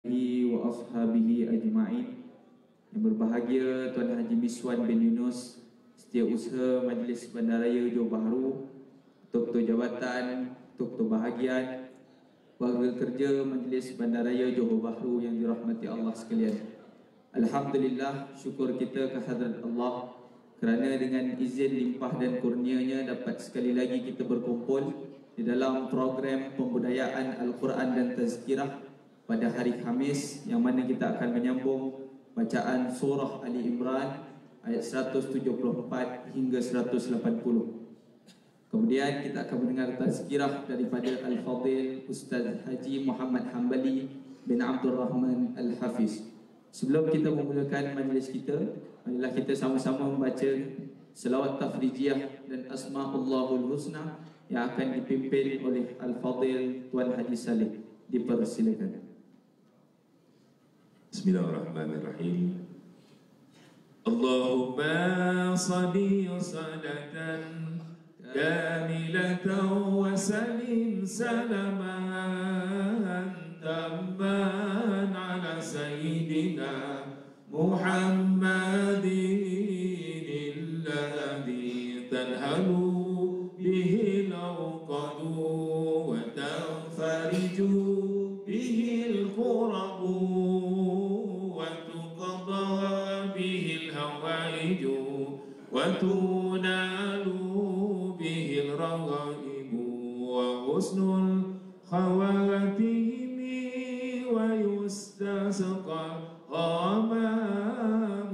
wa ashabihi ajma'in. Yang berbahagia Tuan Haji Miswan bin Yunus, Setiausaha Majlis Bandaraya Johor Bahru, Tok-Tok Jabatan, Tok-Tok Bahagian, warga kerja Majlis Bandaraya Johor Bahru yang dirahmati Allah sekalian. Alhamdulillah, syukur kita kehadrat Allah kerana dengan izin limpah dan kurnianya dapat sekali lagi kita berkumpul di dalam program pembudayaan Al-Quran dan Tazkirah pada hari Khamis, yang mana kita akan menyambung bacaan surah Ali Imran ayat 174 hingga 180. Kemudian kita akan mendengar tazkirah daripada Al-Fadil Ustaz Haji Muhammad Hambali bin Abdul Rahman Al-Hafiz. Sebelum kita memulakan majlis kita, marilah kita sama-sama membaca selawat tafrijiyah dan Asma'ullahul Husna yang akan dipimpin oleh Al-Fadil Tuan Haji Saleh. Dipersilakan. Bismillahirrahmanirrahim. Allahumma salli salatan kamilatan wa salim salaman tamman ala sayyidina Muhammadin alladhi tanhalu bihi al-uqadu wa tanfariju bihi al-qurabu وتنال به الرغائب وحسن الخواتيم ويستسقى الغمام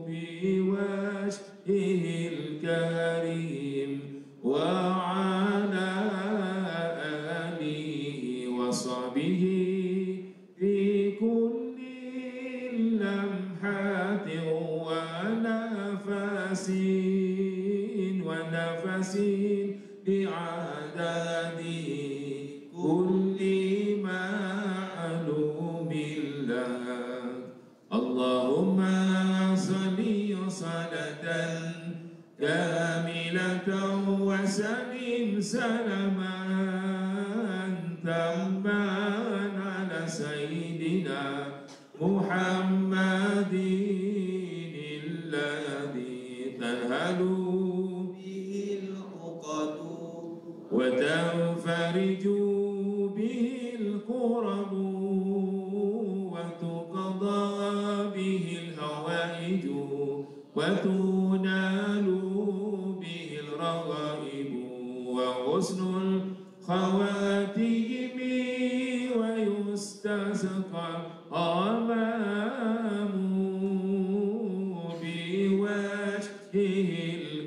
بوجهه الكريم وعلى آله وصحبه في كل لمحات ونفس بعدد كل معلوم الله. اللهم صل صلاة كاملة وسلم سلاما تاما على سيدنا محمد تنهل به العقد وتنفرج به الكرب وتقضى به الهوائج وتنال به الرغائب وحسن الخواتيم ويستسقى الغمام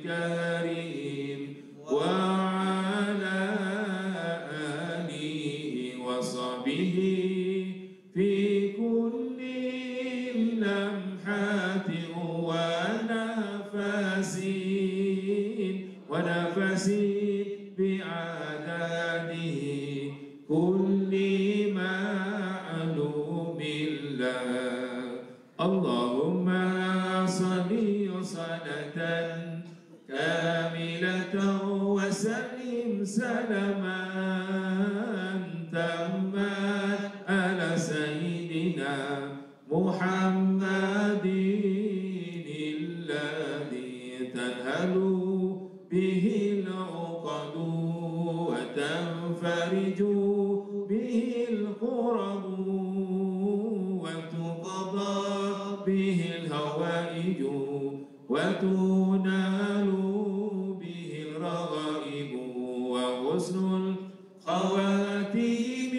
الكريم وعلى آله وصحبه في كل لمحات ونفس بعدده كل معلوم الله. اللهم صل صلاة كاملة وسلم سلاما تاما على سيدنا محمد الذي تنهل به العقد وتنفرج به الكرب وتقضى به الهوائج وتنال به الرغائب وحسن الخواتيم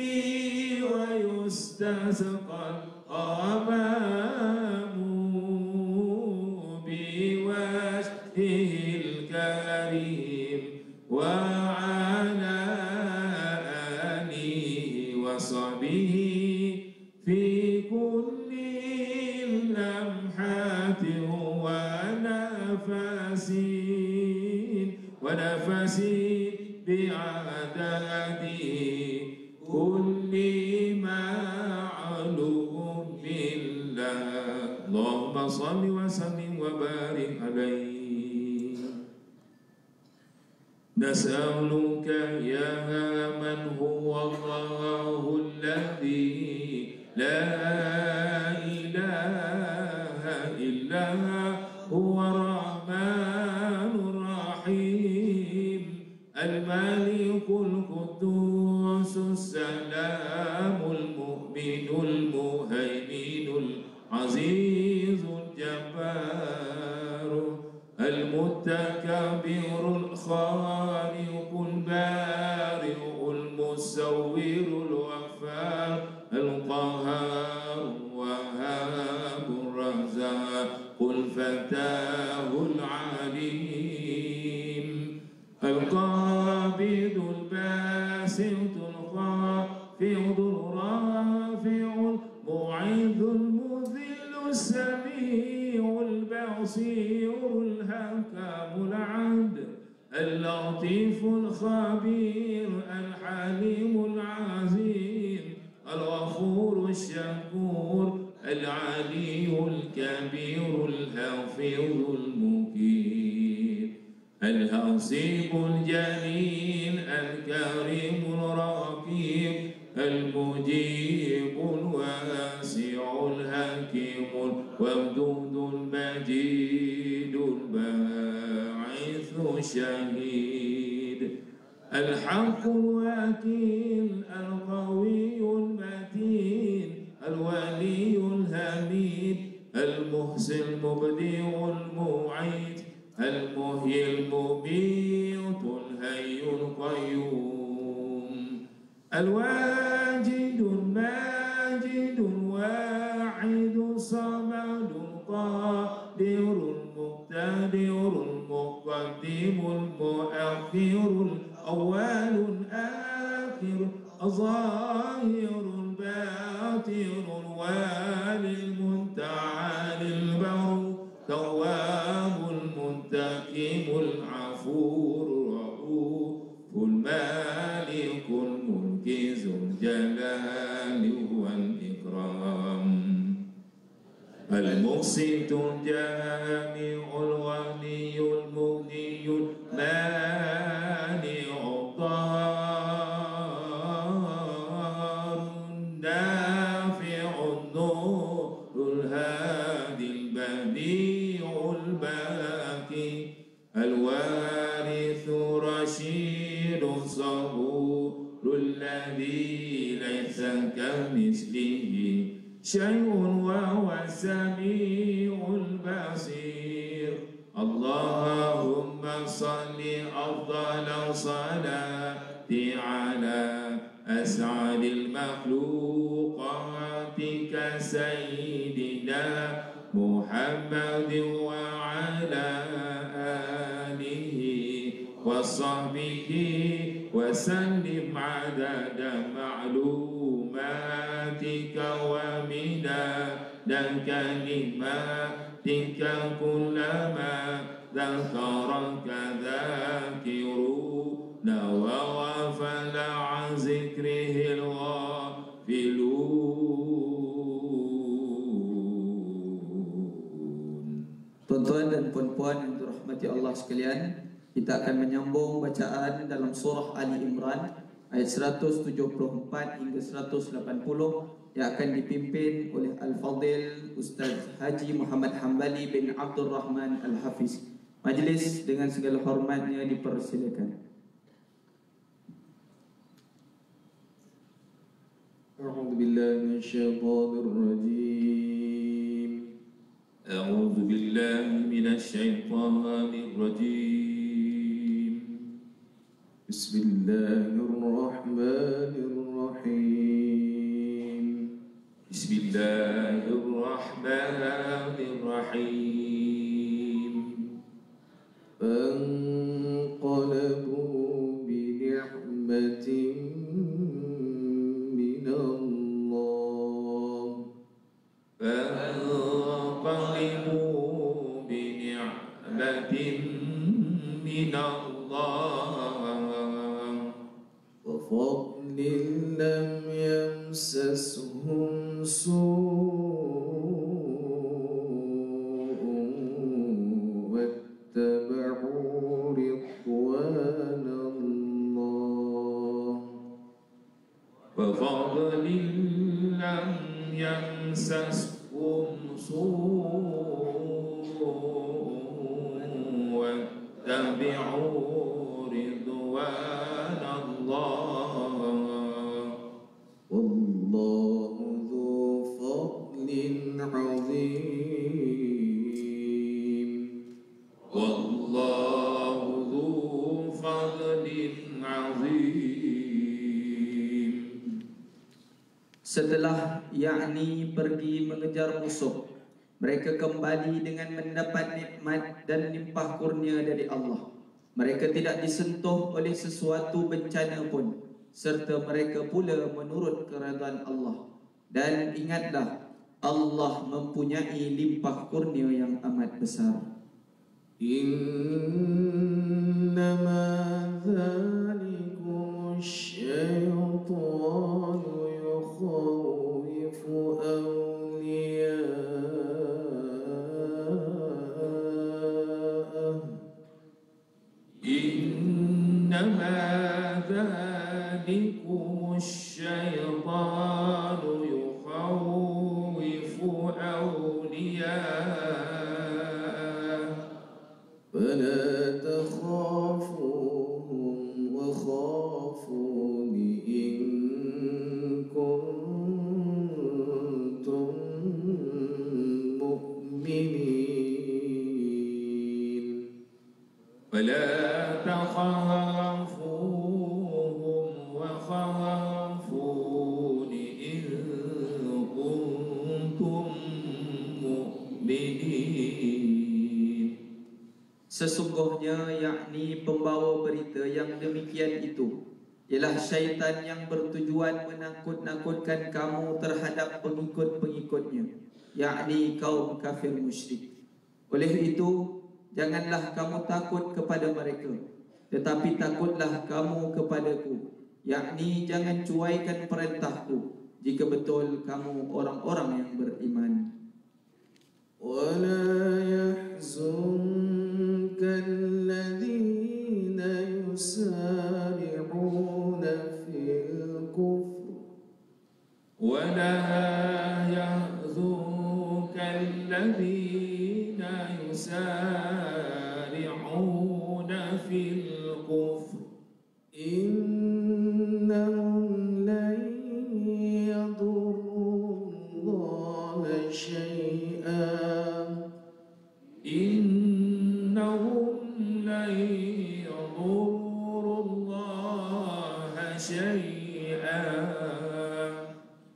ويستسقى الغمام بوجهه الكريم وعلى آله وصحبه في كل لمحات ونفس بعدد كل معلوم الله. اللهم صل وسلم وبارك عليه. نسألك يا من هو الله الذي لا إله إلا هو الرحمن الرحيم الملك القدوس السلام المؤمن المهيمن العزيز الجبار المتكبر الخالق البارئ المصور الوفار القهار الوهاب الرزاق الفتاه العليم القابض الباسط الخافض الرافع المعيذ المذل السميع البصير الحكم العدل اللطيف الخبير الحليم العظيم الغفور الشكور العلي الكبير الحفيظ المقيم الحسيب الجليل الكريم الرقيب المجيب الواسع الحكيم الودود المجيد الباعث الشهيد الحق الوكيل القوي المتين الولي الحميد المحسن المبدع المعيد المحيي المميت الحي القيوم الواجد الماجد الواحد الصمد القادر المقتدر المقدم المؤخر الأول الآخر الظاهر الباطن الوالي المتعالي البر تواب المنتقم العفو الرؤوف المالك الملك ذو الجلال والإكرام المقسط الجامع الغني المغني المانع الضار الدافع النور الهادي البديع الباقي الوارث رشيد الصبور الذي ليس كمثله شيء وهو السميع البصير اللهم صل أفضل صلاة على أسعد المخلوقات كسيدنا محمد وعلى آله وصحبه وسلم عدد معلوماتك ومداد كلماتك كلما ذكرك ذاكرون وغفل عن ذكره الغافلون. Tuan-tuan dan puan-puan yang dirahmati Allah sekalian, kita akan menyambung bacaan dalam surah Ali Imran ayat 174 hingga 180 yang akan dipimpin oleh Al-Fadil Ustaz Haji Muhammad Hambali bin Abdul Rahman Al-Hafiz. Majlis dengan segala hormatnya dipersilakan. A'udzu billahi minasyaitonir rajim. أعوذ بالله من الشيطان الرجيم بسم الله الرحمن الرحيم بسم الله الرحمن الرحيم فانقلبوا بنعمة من الله فانقلبوا بنعمة من الله وفضل لم يمسسهم سوء واتبعوا رضوان الله وفضل يمسسكم سوء واتبعوا رضوان الله والله ذو فضل عظيم والله ذو فضل عظيم. Setelah yakni pergi mengejar musuh, mereka kembali dengan mendapat nikmat dan limpah kurnia dari Allah. Mereka tidak disentuh oleh sesuatu bencana pun, serta mereka pula menurut keridhaan Allah. Dan ingatlah, Allah mempunyai limpah kurnia yang amat besar. إنما ذلكم الشيطان يخوف أولياءه إنما ذلكم الشيطان يخوف أولياءه فلا تخافوهم وخافون إن كنتم مؤمنين فلا تخافوهم وخافون إن كنتم مؤمنين. Sesungguhnya yakni pembawa berita yang demikian itu ialah syaitan yang bertujuan menakut-nakutkan kamu terhadap pengikut-pengikutnya, yakni kaum kafir musyrik. Oleh itu, janganlah kamu takut kepada mereka, tetapi takutlah kamu kepadaku, yakni jangan cuaikan perintahku jika betul kamu orang-orang yang beriman. ولا يحزنك الذين يسارعون في الكفر ولا يحزنك الذين يسارعون في الكفر إنهم لن يضروا الله شيئا إنهم لن يضروا الله شيئا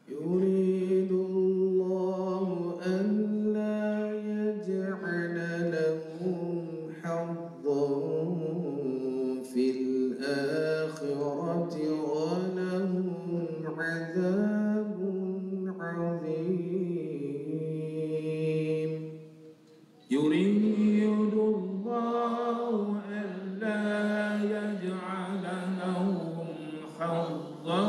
يريد الله ألا يجعل لهم حظا في الآخرة ولهم عذاب عظيم يريد الله ألا يجعل لهم حظا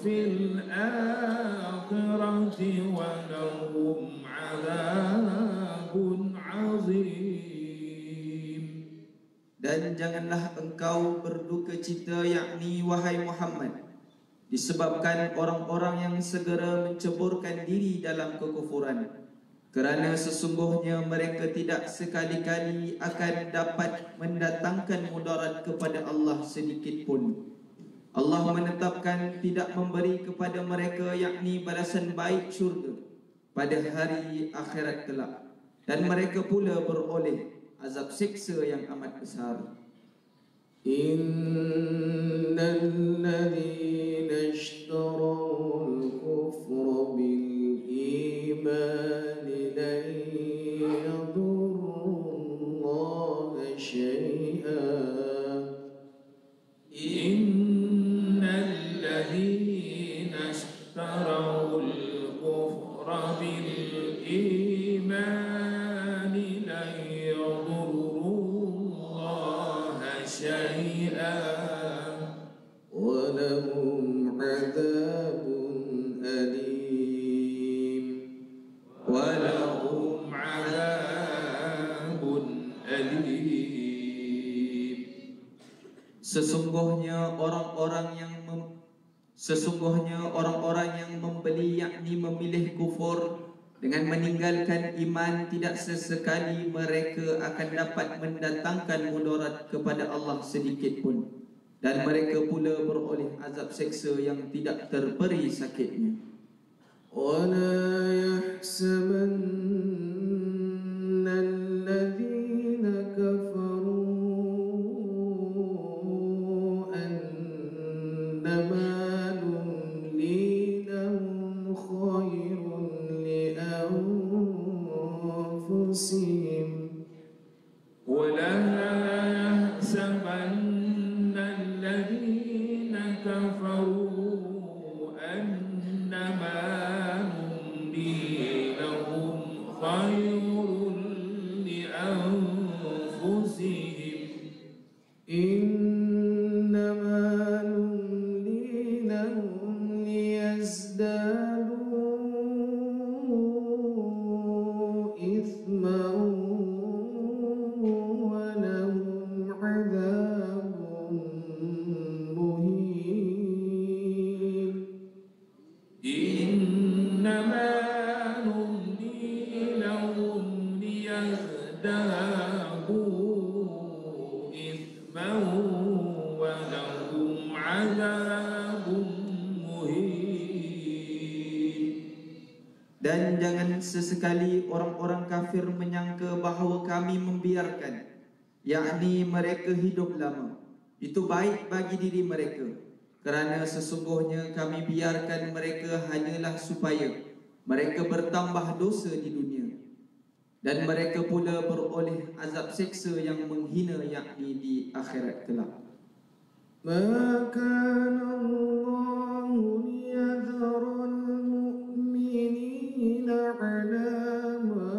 في الآخرة ولهم عذاب عظيم. Dan janganlah engkau berduka cita, yakni wahai Muhammad, disebabkan orang-orang yang segera menceburkan diri dalam kekufuran, kerana sesungguhnya mereka tidak sekali-kali akan dapat mendatangkan mudarat kepada Allah sedikit pun. Allah menetapkan tidak memberi kepada mereka yakni balasan baik syurga pada hari akhirat kelak, dan mereka pula beroleh azab siksa yang amat besar. إن الذين اشتروا الكفر بالإيمان لن يضروا الله شيئا إن الذين اشتروا الكفر بالإيمان لن يضروا الله شيئا ولهم عذاب أليم ولهم عذاب أليم. Sesungguhnya orang-orang yang membeli yakni memilih kufur dengan meninggalkan iman, tidak sesekali mereka akan dapat mendatangkan mudarat kepada Allah sedikit pun, dan mereka pula beroleh azab seksa yang tidak terperi sakitnya. ولا يحسبن الذين كفروا أنما نملي لهم خير لأنفسهم ولا يحسبن الذين كفروا أنما نملي لهم خير لأنفسهم إنما نملي لهم ليزدادوا إثما ولهم عذاب مهين إنما نملي لهم ليزدادوا إثما ولهم عذاب مهين. Dan jangan sesekali orang-orang kafir menyangka bahawa kami membiarkan, yakni mereka hidup lama, itu baik bagi diri mereka. Kerana sesungguhnya kami biarkan mereka hanyalah supaya mereka bertambah dosa di dunia, dan mereka pula beroleh azab seksa yang menghina yakni di akhirat kelak. ما كان الله ليذر المؤمنين على ما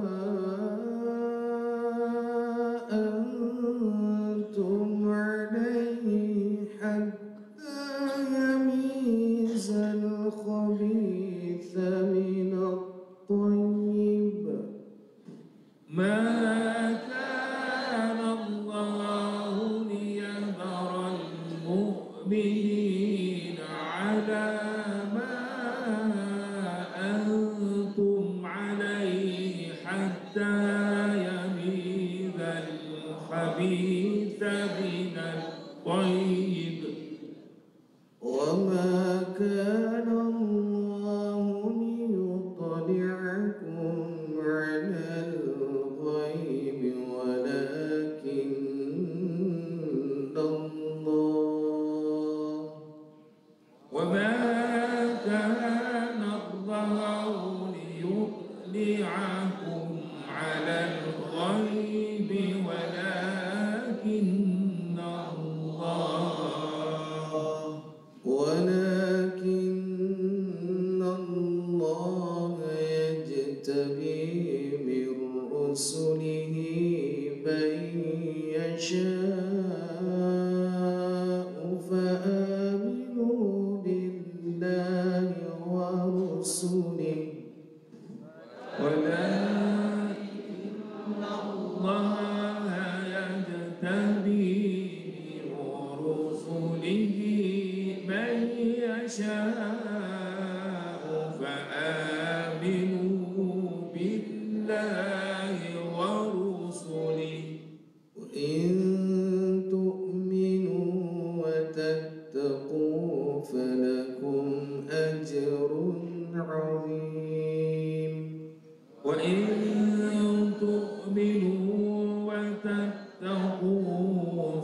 أنتم عليه حتى يميز الخبيث من الطيب ما كان الله ليذر المؤمنين على ما أنتم عليه حتى يميز الخبيث من الطيب وما كان الله ليطلعكم على الغيب ولكن الله وما كان الله ليطلعكم على الغيب ولكن الله يجتبي من رسله من يشاء فآمنوا بالله ورسله ولكن الله يجتبي من رسله من يشاء فآمنوا بالله ورسله وإن تؤمنوا وتتقوا فلكم أجر عظيم وإن تؤمنوا وتتقوا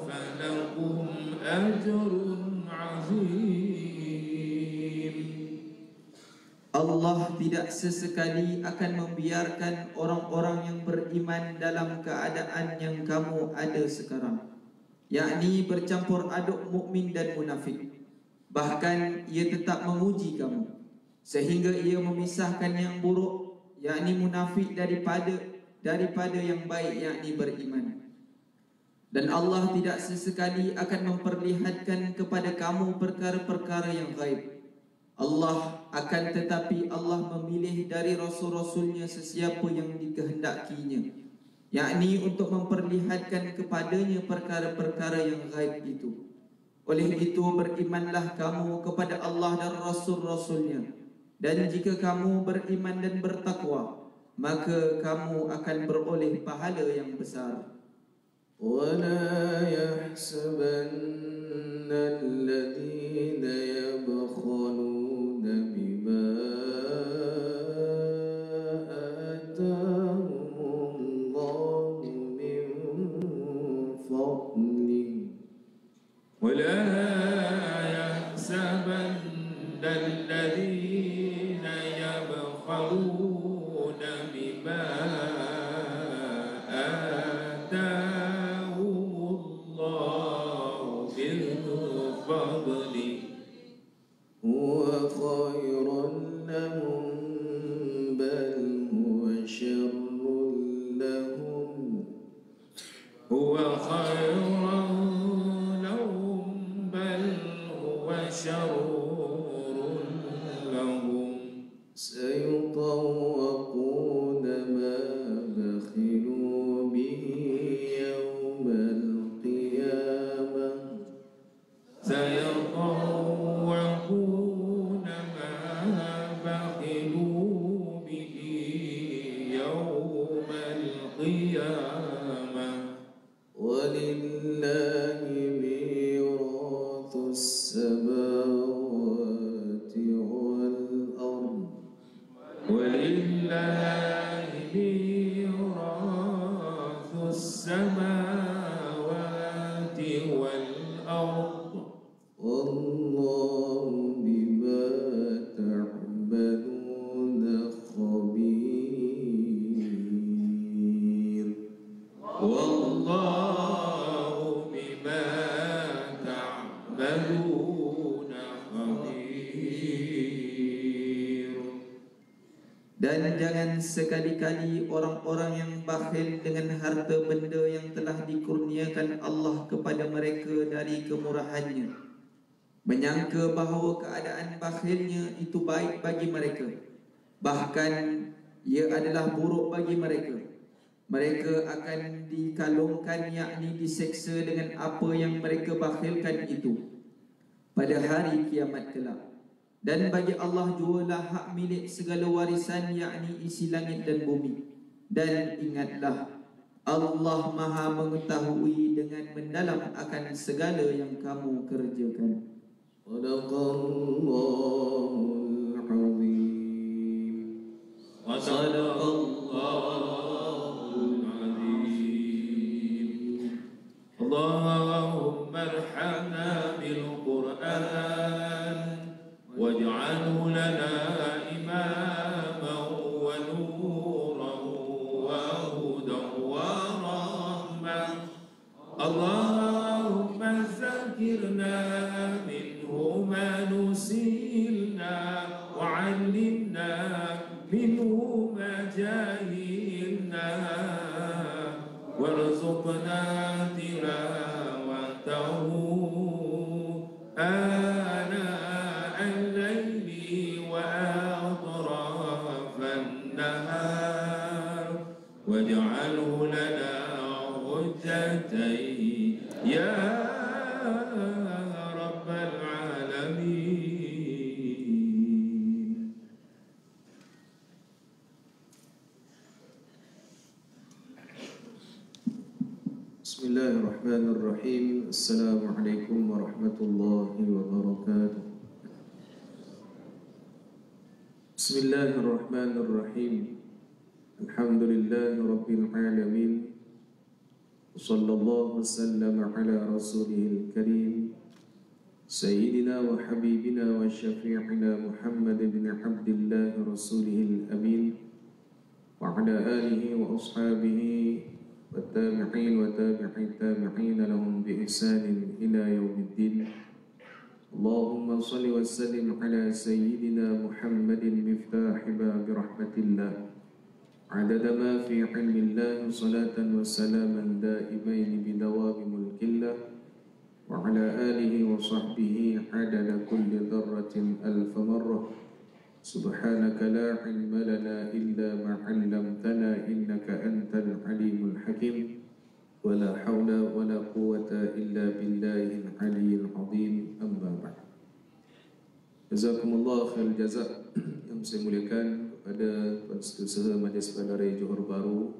فلكم أجر عظيم. Allah tidak sesekali akan membiarkan orang-orang yang beriman dalam keadaan yang kamu ada sekarang, yakni bercampur aduk mukmin dan munafik. Bahkan ia tetap menguji kamu sehingga ia memisahkan yang buruk, yakni munafik daripada yang baik, yakni beriman. Dan Allah tidak sesekali akan memperlihatkan kepada kamu perkara-perkara yang gaib. Allah akan tetapi Allah memilih dari Rasul-Rasulnya sesiapa yang dikehendakinya, yakni untuk memperlihatkan kepadanya perkara-perkara yang gaib itu. Oleh itu berimanlah kamu kepada Allah dan Rasul-Rasulnya. Dan jika kamu beriman dan bertakwa, maka kamu akan beroleh pahala yang besar. ولا يحسبن الذين يبخلون بما آتاهم الله من فضله ولا يحسبن الذين يبخلون بما آتاهم الله من فضله هو خيرا لهم بل هو شر لهم هو خير لهم بل هو شر لهم سيطوقون ما بخلوا به يوم القيامة سيطوقون ما بخلوا به يوم القيامة ولله ميراث السماوات والأرض ولله ميراث السماوات والأرض والله بما تعملون خبير والله بما تعملون خبير. Dan jangan sekali-kali orang-orang yang bakhil dengan harta benda yang telah dikurniakan Allah kepada mereka dari kemurahannya, menyangka bahawa keadaan bakhilnya itu baik bagi mereka, bahkan ia adalah buruk bagi mereka. Mereka akan dikalungkan, yakni diseksa dengan apa yang mereka bakhilkan itu pada hari kiamat kelak. Dan bagi Allah jualah hak milik segala warisan, yakni isi langit dan bumi. Dan ingatlah, Allah Maha mengetahui dengan mendalam akan segala yang kamu kerjakan. Sadaqallahul azim. Sadaqallahul azim. Allahumma arhamna bil Qur'an waj'alhu lana imaman wa nuran wa hudan wa rahmah. Allahumma zakirna minhu ma nusilna wa 'allimna minhu ma jahilna warzuqna tilawatahu ana al-layli wa atrafan nahar waj'alhu lana hujjatan ya rabbal alamin. Bismillahirrahmanirrahim. Assalamualaikum warahmatullahi wabarakatuh. Bismillahirrahmanirrahim. Alhamdulillahi rabbil alamin. Sallallahu wasallam ala rasulihil karim Sayyidina wa habibina wa syafi'ina Muhammad bin Abdillah rasulihil amin wa ala alihi wa ashabihi والتابعين وتابع التابعين لهم بإحسان إلى يوم الدين. اللهم صل وسلم على سيدنا محمد مفتاح باب رحمة الله عدد ما في علم الله صلاة وسلاما دائمين بدوام ملك الله وعلى آله وصحبه عدد كل ذرة ألف مرة. سبحانك لا علم لنا إلا ما علمتنا إنك أنت العليم الحكيم. ولا حول ولا قوة إلا بالله العلي العظيم أما بعد. Jazakumullah khair jazak yang saya muliakan kepada Tuan Setiausaha Majlis Bandaraya Johor Bahru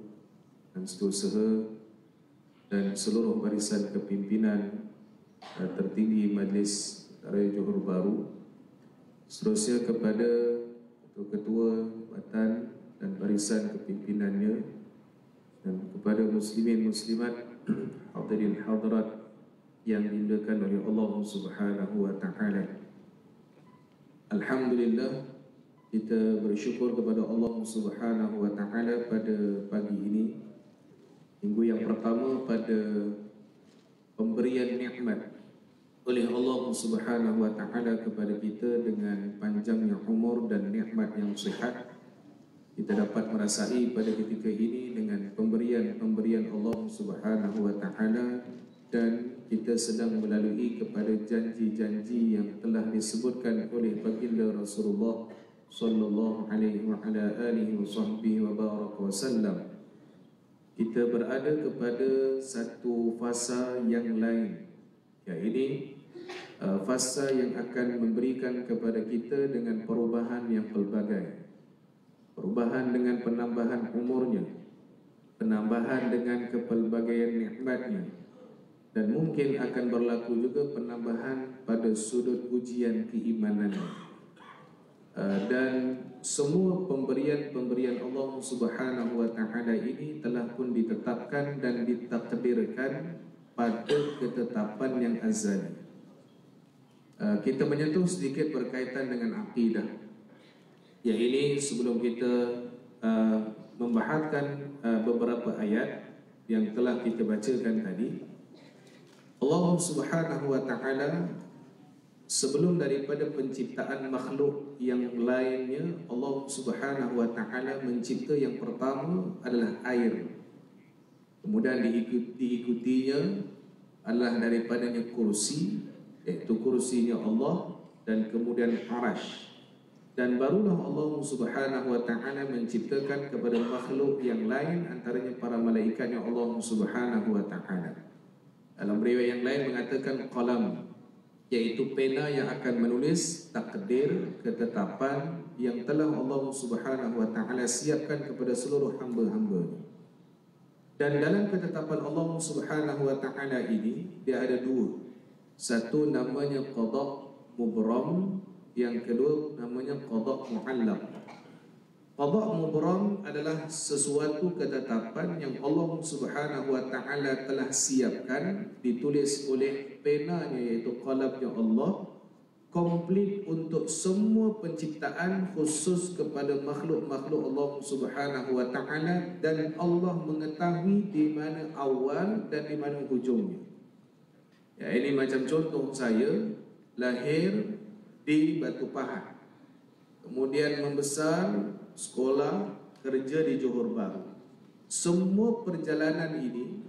dan Setiausaha dan seluruh barisan kepimpinan tertinggi Majlis Bandaraya Johor Bahru, seterusnya kepada ketua jabatan dan barisan kepimpinannya, dan kepada muslimin muslimat hadirin hadirat yang dimuliakan oleh Allah Subhanahu wa taala. Alhamdulillah, kita bersyukur kepada Allah Subhanahu wa taala pada pagi ini, minggu yang pertama pada pemberian nikmat oleh Allah Subhanahu wa taala kepada kita dengan panjangnya umur dan nikmat yang sihat. Kita dapat merasai pada ketika ini dengan pemberian Allah Subhanahu wa taala, dan kita sedang melalui kepada janji-janji yang telah disebutkan oleh baginda Rasulullah sallallahu alaihi wa ala alihi wa baraka wasallam. Kita berada kepada satu fasa yang lain, yaitu fasa yang akan memberikan kepada kita dengan perubahan yang pelbagai. Perubahan dengan penambahan umurnya, penambahan dengan kepelbagaian nikmatnya, dan mungkin akan berlaku juga penambahan pada sudut ujian keimanannya. Dan semua pemberian Allah Subhanahu wa taala ini telah pun ditetapkan dan ditakdirkan pada ketetapan yang azali. Kita menyentuh sedikit berkaitan dengan akidah. Ya, ini sebelum kita membahaskan beberapa ayat yang telah kita bacakan tadi. Allah Subhanahu wa taala sebelum daripada penciptaan makhluk yang lainnya, Allah Subhanahu wa taala mencipta yang pertama adalah air. Kemudian diikutinya adalah daripadanya kursi, iaitu kursinya Allah, dan kemudian arash. Dan barulah Allah Subhanahu wa taala menciptakan kepada makhluk yang lain, antaranya para malaikatnya Allah Subhanahu wa taala. Dalam riwayat yang lain mengatakan qalam, iaitu pena yang akan menulis takdir, ketetapan yang telah Allah Subhanahu wa taala siapkan kepada seluruh hamba-hambanya. Dan dalam ketetapan Allah Subhanahu wa taala ini dia ada dua. Satu namanya qada mubram, yang kedua namanya qada mu'allaq. Qada mubram adalah sesuatu ketetapan yang Allah Subhanahu wa taala telah siapkan, ditulis oleh penanya iaitu qalamnya Allah, komplit untuk semua penciptaan, khusus kepada makhluk-makhluk Allah Subhanahu wa taala, dan Allah mengetahui di mana awal dan di mana hujungnya. Ya, ini macam contoh saya lahir di Batu Pahat, kemudian membesar, sekolah, kerja di Johor Bahru. Semua perjalanan ini,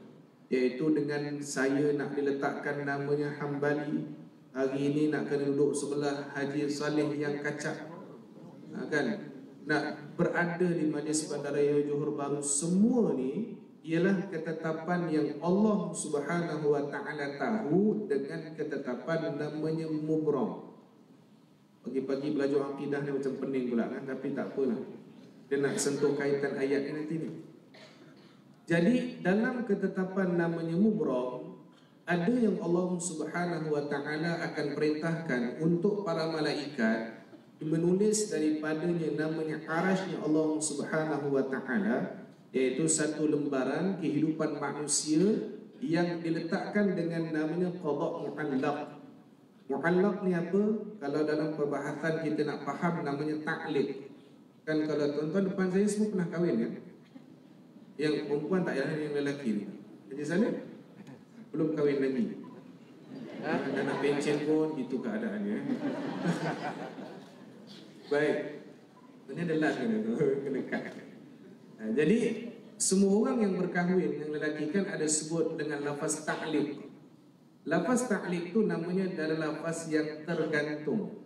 iaitu dengan saya nak diletakkan namanya Hambali, hari ini nak kena duduk sebelah Haji Saleh yang kacak, kan, nak berada di Majlis Bandaraya Johor Bahru, semua ni ialah ketetapan yang Allah Subhanahu wa taala tahu dengan ketetapan namanya mubram. Pagi-pagi belajar akidah ni macam pening pula kan, tapi tak apalah, dia nak sentuh kaitan ayat ni nanti ni. Jadi dalam ketetapan namanya mubram, ada yang Allah Subhanahu wa taala akan perintahkan untuk para malaikat menulis daripadanya namanya arasy Allah Subhanahu wa taala, iaitu satu lembaran kehidupan manusia yang diletakkan dengan namanya qada mu'allaq. Mu'allaq ni apa? Kalau dalam perbahasan kita nak faham, namanya ta'liq. Kan kalau tuan-tuan depan saya semua pernah kahwin kan? Yang perempuan tak payah, yang lelaki ni. Haji Saleh belum kahwin lagi. Dan nak pencen pun itu keadaannya. Baik. Ini adalah kena kat. Jadi semua orang yang berkahwin, yang lelaki kan ada sebut dengan lafaz ta'liq. Lafaz ta'liq tu namanya adalah lafaz yang tergantung.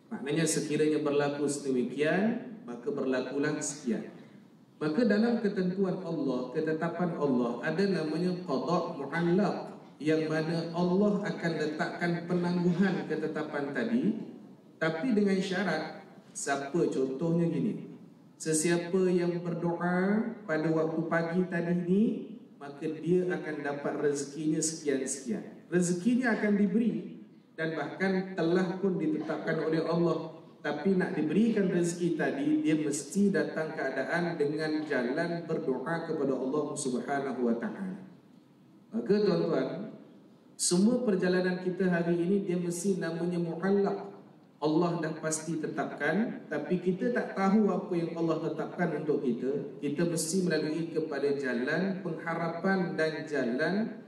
Maknanya sekiranya berlaku sedemikian, maka berlakulah sekian. Maka dalam ketentuan Allah, ketetapan Allah, ada namanya qada' mu'allaq, yang mana Allah akan letakkan penangguhan ketetapan tadi, tapi dengan syarat. Siapa contohnya gini, sesiapa yang berdoa pada waktu pagi tadi ni, maka dia akan dapat rezekinya sekian-sekian. Rezekinya akan diberi, dan bahkan telah pun ditetapkan oleh Allah. Tapi nak diberikan rezeki tadi, dia mesti datang keadaan dengan jalan berdoa kepada Allah Subhanahu wa ta'ala. Maka tuan-tuan, semua perjalanan kita hari ini dia mesti namanya mu'allaq. Allah dah pasti tetapkan, tapi kita tak tahu apa yang Allah tetapkan untuk kita. Kita mesti melalui kepada jalan pengharapan dan jalan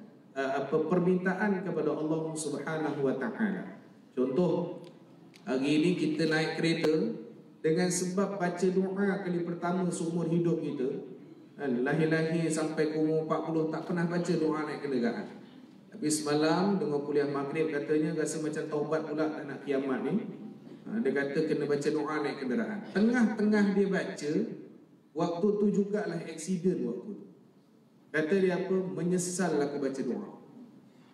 permintaan kepada Allah Subhanahu wa ta'ala. Contoh, hari ini kita naik kereta dengan sebab baca doa kali pertama seumur hidup kita. Lahir-lahir sampai ke umur 40 tak pernah baca doa naik kenderaan. Tapi semalam dengar kuliah maghrib katanya rasa macam taubat pula tak nak kiamat ni. Dia kata kena baca doa naik kenderaan. Tengah-tengah dia baca, waktu tu jugalah aksiden waktu tu. Kata dia apa? Menyesal aku baca doa.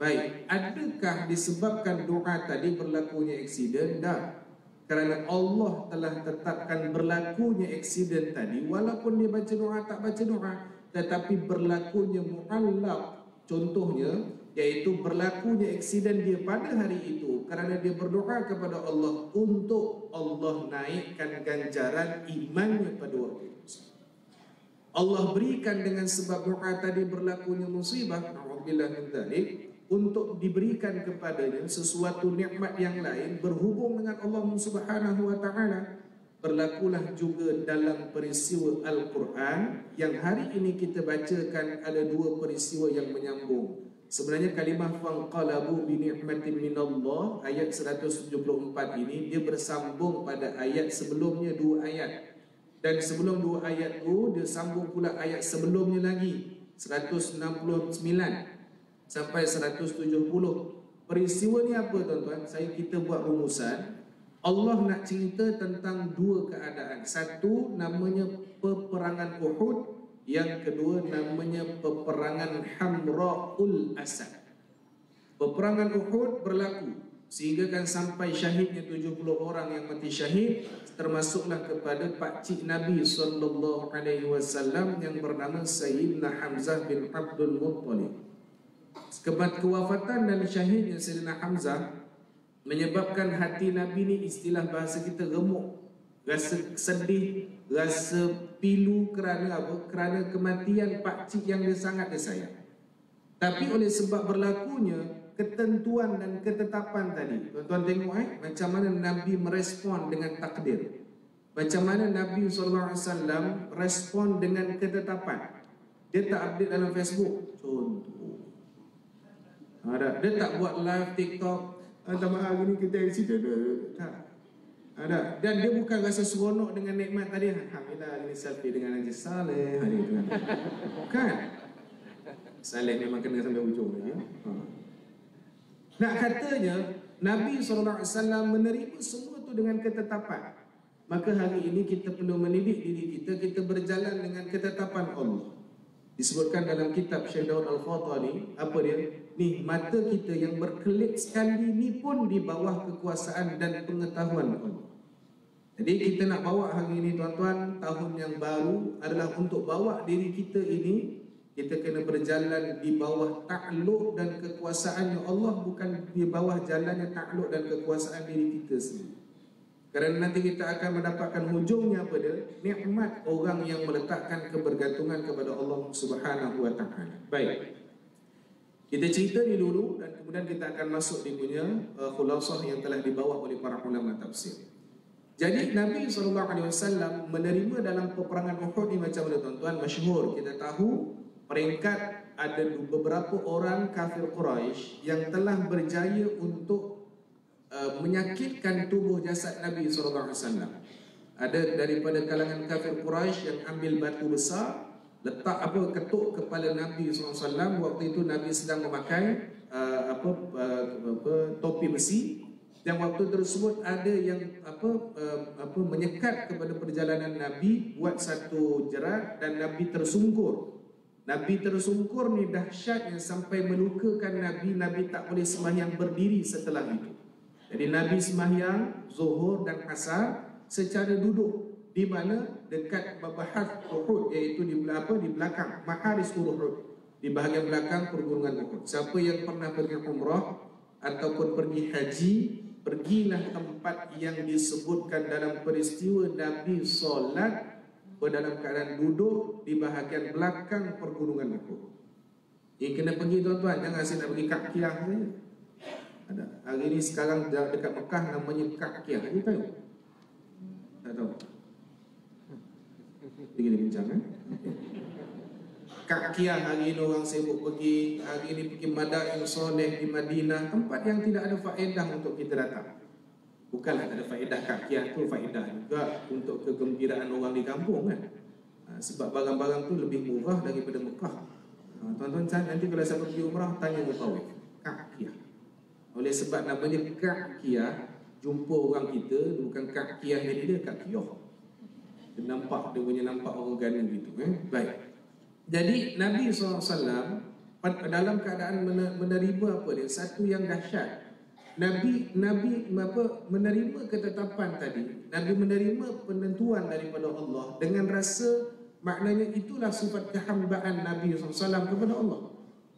Baik, adakah disebabkan doa tadi berlakunya aksiden? Dah. Kerana Allah telah tetapkan berlakunya aksiden tadi, walaupun dia baca doa tak baca doa, tetapi berlakunya mu'allaq. Contohnya, iaitu berlakunya aksiden dia pada hari itu kerana dia berdoa kepada Allah untuk Allah naikkan ganjaran imannya pada waktu itu. Allah berikan dengan sebab doa tadi berlakunya musibah, na'udzubillah min dzalik, untuk diberikan kepadanya sesuatu nikmat yang lain berhubung dengan Allah Subhanahu wa ta'ala. Berlakulah juga dalam peristiwa Al-Quran yang hari ini kita bacakan, ada dua peristiwa yang menyambung. Sebenarnya kalimah fanqalabu bi ni'matin minallah ayat 174 ini dia bersambung pada ayat sebelumnya dua ayat. Dan sebelum dua ayat tu dia sambung pula ayat sebelumnya lagi 169 sampai 170. Peristiwa ni apa tuan-tuan? Kita buat rumusan. Allah nak cerita tentang dua keadaan. Satu namanya peperangan Uhud, yang kedua namanya peperangan Hamra'ul Asad. Peperangan Uhud berlaku sehingga kan sampai syahidnya 70 orang yang mati syahid, termasuklah kepada pakcik Nabi sallallahu alaihi wasallam yang bernama Sayyidina Hamzah bin Abdul Muttalib. Kewafatan dan syahidnya Sayyidina Hamzah menyebabkan hati Nabi ni, istilah bahasa kita, remuk, rasa sedih, rasa pilu. Kerana apa? Kerana kematian pakcik yang dia sangat dia sayang. Tapi oleh sebab berlakunya ketentuan dan ketetapan tadi, tuan-tuan tengok macam mana Nabi merespon dengan takdir, macam mana Nabi SAW respon dengan ketetapan. Dia tak update dalam Facebook, contoh. Dia tak buat live TikTok, minta maaf gini kita accident, tak. Ada. Dan dia bukan rasa seronok dengan nikmat tadi. Alhamdulillah ini selfie dengan Haji Saleh hari itu. Kan? Saleh memang kena sampai ujung ya. Nak katanya Nabi SAW menerima semua itu dengan ketetapan. Maka hari ini kita perlu mendidik diri kita berjalan dengan ketetapan Allah. Disebutkan dalam kitab Syekh Daud Al-Fatani, apa dia? Ni mata kita yang berkelip sekali ni pun di bawah kekuasaan dan pengetahuan Allah. Jadi kita nak bawa hari ini tuan-tuan, tahun yang baru adalah untuk bawa diri kita ini, kita kena berjalan di bawah takluk dan kekuasaannya Allah, bukan di bawah jalannya takluk dan kekuasaan diri kita sendiri. Kerana nanti kita akan mendapatkan hujungnya apa dia? Nikmat orang yang meletakkan kebergantungan kepada Allah Subhanahu wa ta'ala. Baik. Kita cerita ni dulu dan kemudian kita akan masuk di punya khulasah yang telah dibawa oleh para ulama tafsir. Jadi Nabi SAW menerima dalam peperangan Uhud ni macam mana tuan-tuan? Masyhur kita tahu peringkat ada beberapa orang kafir Quraisy yang telah berjaya untuk menyakitkan tubuh jasad Nabi SAW. Ada daripada kalangan kafir Quraisy yang ambil batu besar, letak ketuk kepala Nabi SAW. Waktu itu Nabi sedang memakai topi besi. Dan waktu tersebut ada yang menyekat kepada perjalanan Nabi, buat satu jerat dan Nabi tersungkur. Nabi tersungkur ni dahsyat yang sampai melukakan Nabi. Nabi tak boleh sembahyang berdiri setelah itu. Jadi Nabi sembahyang Zuhur dan Asar secara duduk. Di mana? Dekat Mabahat Uhud, iaitu di belakang Maharis Uhud, di bahagian belakang pergunungan Uhud. Siapa yang pernah pergi umrah ataupun pergi haji, pergilah tempat yang disebutkan dalam peristiwa Nabi solat dalam keadaan duduk di bahagian belakang pergunungan Uhud. Kena pergi tuan-tuan, jangan asyik nak pergi Kakiah saja. Ada. Hari ni sekarang dekat Mekah namanya Kakiah. Ni tahu? Tak tahu. Kita bincang Kakiah hari ni orang sibuk pergi. Hari ni pergi Madain Soleh di Madinah, tempat yang tidak ada faedah untuk kita datang. Bukanlah tak ada faedah Kakiah tu, faedah juga untuk kegembiraan orang di kampung kan. Sebab barang-barang tu lebih murah daripada Mekah. Tuan-tuan nanti kalau saya pergi umrah, tanya Mutawif Kakiah. Oleh sebab namanya Kakiah, jumpa orang kita bukan Kakiah jadi dia Kakiah. Dia nampak, dia punya nampak orang gana gitu Baik. Jadi Nabi SAW dalam keadaan menerima apa dia? Satu yang dahsyat. Nabi menerima ketetapan tadi. Nabi menerima penentuan daripada Allah dengan rasa, maknanya itulah sifat kehambaan Nabi SAW kepada Allah.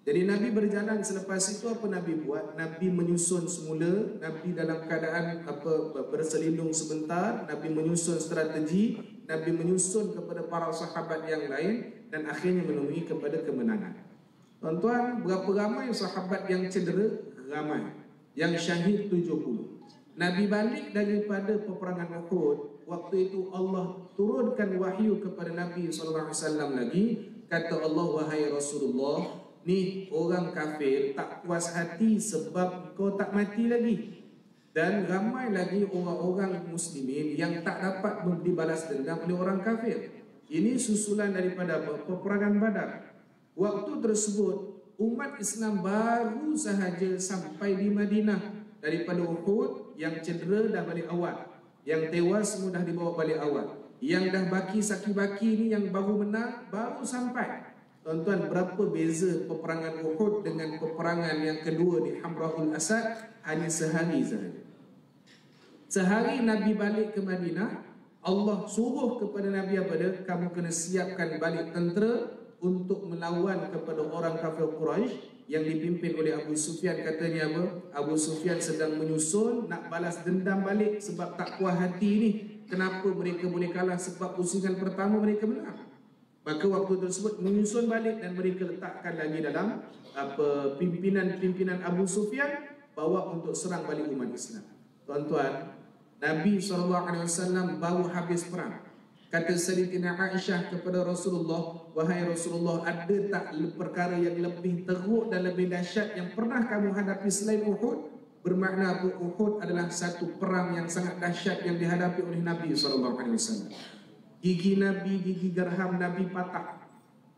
Jadi Nabi berjalan, selepas itu apa Nabi buat? Nabi menyusun semula. Nabi dalam keadaan berselindung sebentar. Nabi menyusun strategi. Nabi menyusun kepada para sahabat yang lain, dan akhirnya menemui kepada kemenangan. Tuan-tuan, berapa ramai sahabat yang cedera? Ramai. Yang syahid 70. Nabi balik daripada peperangan Uhud. Waktu itu Allah turunkan wahyu kepada Nabi SAW lagi. Kata Allah, wahai Rasulullah, ni orang kafir tak puas hati sebab kau tak mati lagi. Dan ramai lagi orang-orang muslimin yang tak dapat dibalas dendam oleh orang kafir. Ini susulan daripada peperangan Badar. Waktu tersebut umat Islam baru sahaja sampai di Madinah daripada Uhud. Yang cedera dah balik awal, yang tewas semua dah dibawa balik awal, yang dah baki saki-baki ni yang baru menang baru sampai. Tuan-tuan, berapa beza peperangan Uhud dengan peperangan yang kedua di Hamra'ul Asad? Hanya sehari sahaja. Sehari Nabi balik ke Madinah, Allah suruh kepada Nabi apa dia? Kamu kena siapkan balik tentera untuk melawan kepada orang kafir Quraisy yang dipimpin oleh Abu Sufyan. Katanya apa? Abu Sufyan sedang menyusun nak balas dendam balik sebab tak puas hati ni. Kenapa mereka boleh kalah? Sebab pusingan pertama mereka menang. Maka waktu tersebut menyusun balik dan mereka letakkan lagi dalam pimpinan Abu Sufyan bawa untuk serang balik umat Islam. Tuan-tuan, Nabi SAW baru habis perang. Kata Sayyidatina Aisyah kepada Rasulullah, wahai Rasulullah, ada tak perkara yang lebih teruk dan lebih dahsyat yang pernah kamu hadapi selain Uhud? Bermakna apa? Uhud adalah satu perang yang sangat dahsyat yang dihadapi oleh Nabi SAW. Gigi Nabi, gigi gerham Nabi patah.